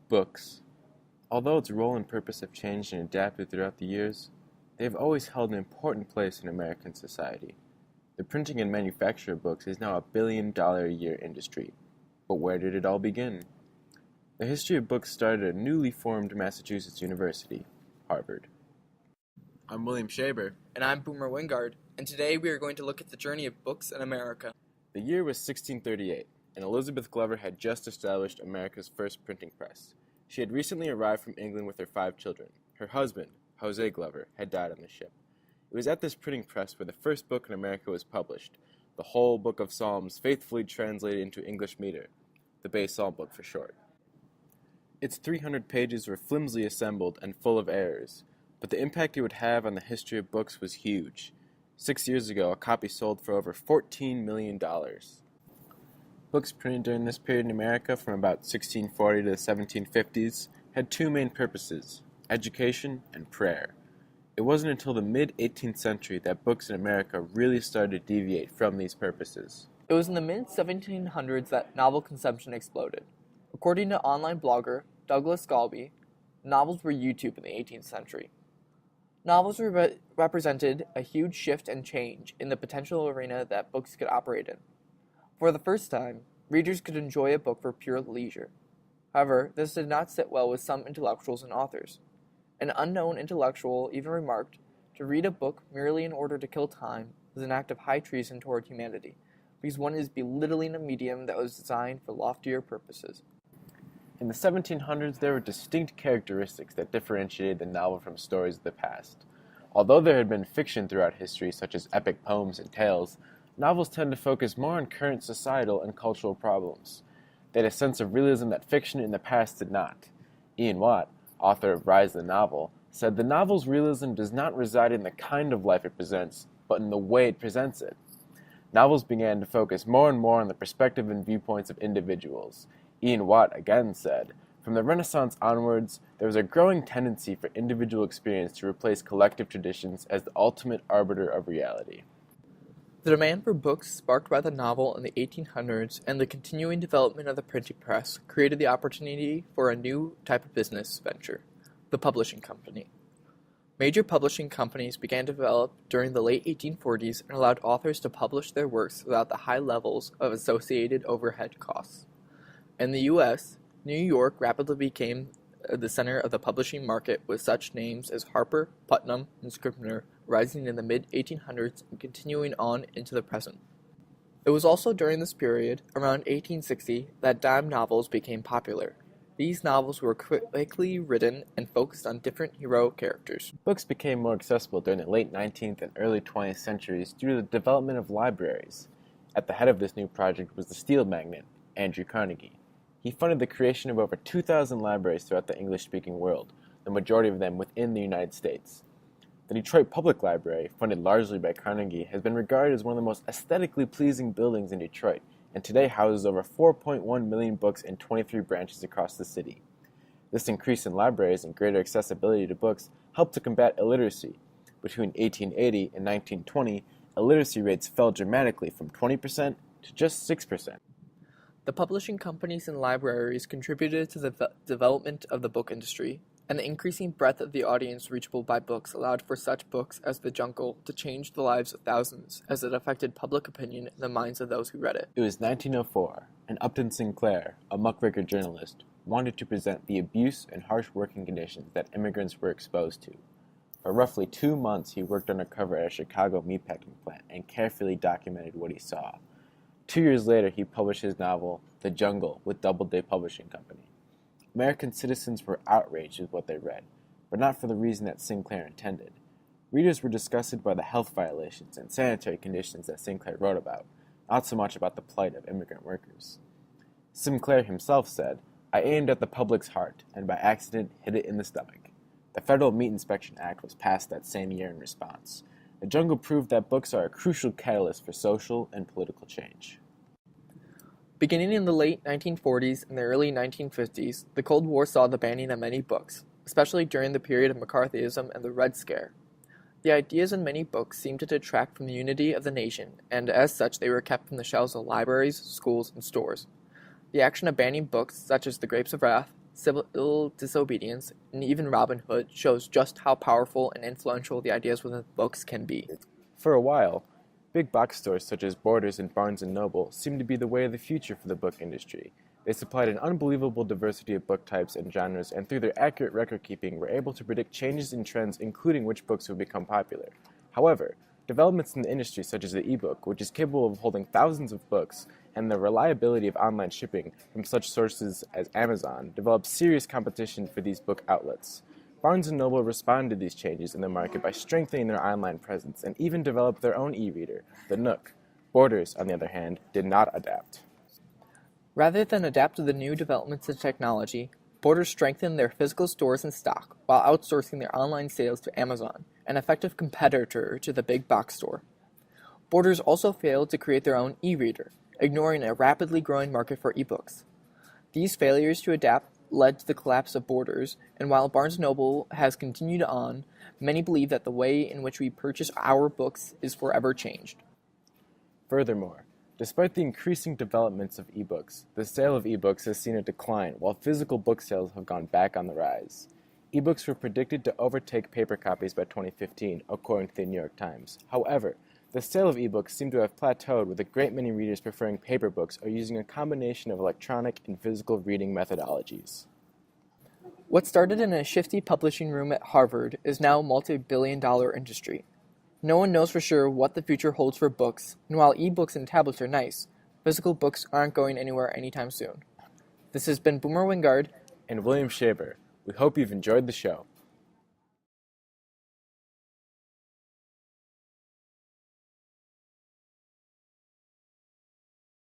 Books. Although its role and purpose have changed and adapted throughout the years, they have always held an important place in American society. The printing and manufacture of books is now a $1 billion-a-year industry. But where did it all begin? The history of books started at a newly formed Massachusetts University, Harvard. I'm William Shaber. And I'm Boomer Wingard, and today we are going to look at the journey of books in America. The year was 1638, and Elizabeth Glover had just established America's first printing press. She had recently arrived from England with her 5 children. Her husband, Jose Glover, had died on the ship. It was at this printing press where the first book in America was published, the whole Book of Psalms faithfully translated into English meter, the Bay Psalm Book for short. Its 300 pages were flimsily assembled and full of errors, but the impact it would have on the history of books was huge. 6 years ago, a copy sold for over $14 million. Books printed during this period in America from about 1640 to the 1750s had 2 main purposes, education and prayer. It wasn't until the mid-18th century that books in America really started to deviate from these purposes. It was in the mid-1700s that novel consumption exploded. According to online blogger Douglas Galby, novels were YouTube in the 18th century. Novels represented a huge shift and change in the potential arena that books could operate in. For the first time, readers could enjoy a book for pure leisure. However, this did not sit well with some intellectuals and authors. An unknown intellectual even remarked, to read a book merely in order to kill time was an act of high treason toward humanity, because one is belittling a medium that was designed for loftier purposes. In the 1700s, there were distinct characteristics that differentiated the novel from stories of the past. Although there had been fiction throughout history, such as epic poems and tales, novels tend to focus more on current societal and cultural problems. They had a sense of realism that fiction in the past did not. Ian Watt, author of Rise the Novel, said the novel's realism does not reside in the kind of life it presents, but in the way it presents it. Novels began to focus more and more on the perspective and viewpoints of individuals. Ian Watt again said, from the Renaissance onwards, there was a growing tendency for individual experience to replace collective traditions as the ultimate arbiter of reality. The demand for books sparked by the novel in the 1800s and the continuing development of the printing press created the opportunity for a new type of business venture, the publishing company. Major publishing companies began to develop during the late 1840s and allowed authors to publish their works without the high levels of associated overhead costs. In the U.S., New York rapidly became the center of the publishing market with such names as Harper, Putnam, and Scribner rising in the mid-1800s and continuing on into the present. It was also during this period, around 1860, that dime novels became popular. These novels were quickly written and focused on different hero characters. Books became more accessible during the late 19th and early 20th centuries due to the development of libraries. At the head of this new project was the steel magnate, Andrew Carnegie. He funded the creation of over 2,000 libraries throughout the English-speaking world, the majority of them within the United States. The Detroit Public Library, funded largely by Carnegie, has been regarded as one of the most aesthetically pleasing buildings in Detroit, and today houses over 4.1 million books in 23 branches across the city. This increase in libraries and greater accessibility to books helped to combat illiteracy. Between 1880 and 1920, illiteracy rates fell dramatically from 20% to just 6%. The publishing companies and libraries contributed to the development of the book industry, and the increasing breadth of the audience reachable by books allowed for such books as The Jungle to change the lives of thousands as it affected public opinion in the minds of those who read it. It was 1904, and Upton Sinclair, a muckraker journalist, wanted to present the abuse and harsh working conditions that immigrants were exposed to. For roughly 2 months, he worked undercover at a Chicago meatpacking plant and carefully documented what he saw. 2 years later, he published his novel, The Jungle, with Doubleday Publishing Company. American citizens were outraged with what they read, but not for the reason that Sinclair intended. Readers were disgusted by the health violations and sanitary conditions that Sinclair wrote about, not so much about the plight of immigrant workers. Sinclair himself said, I aimed at the public's heart, and by accident hit it in the stomach. The Federal Meat Inspection Act was passed that same year in response. The Jungle proved that books are a crucial catalyst for social and political change. Beginning in the late 1940s and the early 1950s, the Cold War saw the banning of many books, especially during the period of McCarthyism and the Red Scare. The ideas in many books seemed to detract from the unity of the nation, and as such they were kept from the shelves of libraries, schools, and stores. The action of banning books, such as The Grapes of Wrath, civil disobedience, and even Robin Hood shows just how powerful and influential the ideas within books can be. For a while, big box stores such as Borders and Barnes & Noble seemed to be the way of the future for the book industry. They supplied an unbelievable diversity of book types and genres, and through their accurate record-keeping were able to predict changes in trends, including which books would become popular. However, developments in the industry such as the ebook, which is capable of holding thousands of books, and the reliability of online shipping from such sources as Amazon developed serious competition for these book outlets. Barnes & Noble responded to these changes in the market by strengthening their online presence and even developed their own e-reader, the Nook. Borders, on the other hand, did not adapt. Rather than adapt to the new developments in technology, Borders strengthened their physical stores and stock while outsourcing their online sales to Amazon, an effective competitor to the big box store. Borders also failed to create their own e-reader, ignoring a rapidly growing market for ebooks. These failures to adapt led to the collapse of Borders, and while Barnes & Noble has continued on, many believe that the way in which we purchase our books is forever changed. Furthermore, despite the increasing developments of ebooks, the sale of ebooks has seen a decline, while physical book sales have gone back on the rise. Ebooks were predicted to overtake paper copies by 2015, according to the New York Times. However, the sale of ebooks seemed to have plateaued, with a great many readers preferring paper books or using a combination of electronic and physical reading methodologies. What started in a shifty publishing room at Harvard is now a multi-billion-dollar industry. No one knows for sure what the future holds for books, and while ebooks and tablets are nice, physical books aren't going anywhere anytime soon. This has been Boomer Wingard And William Shaver. We hope you've enjoyed the show.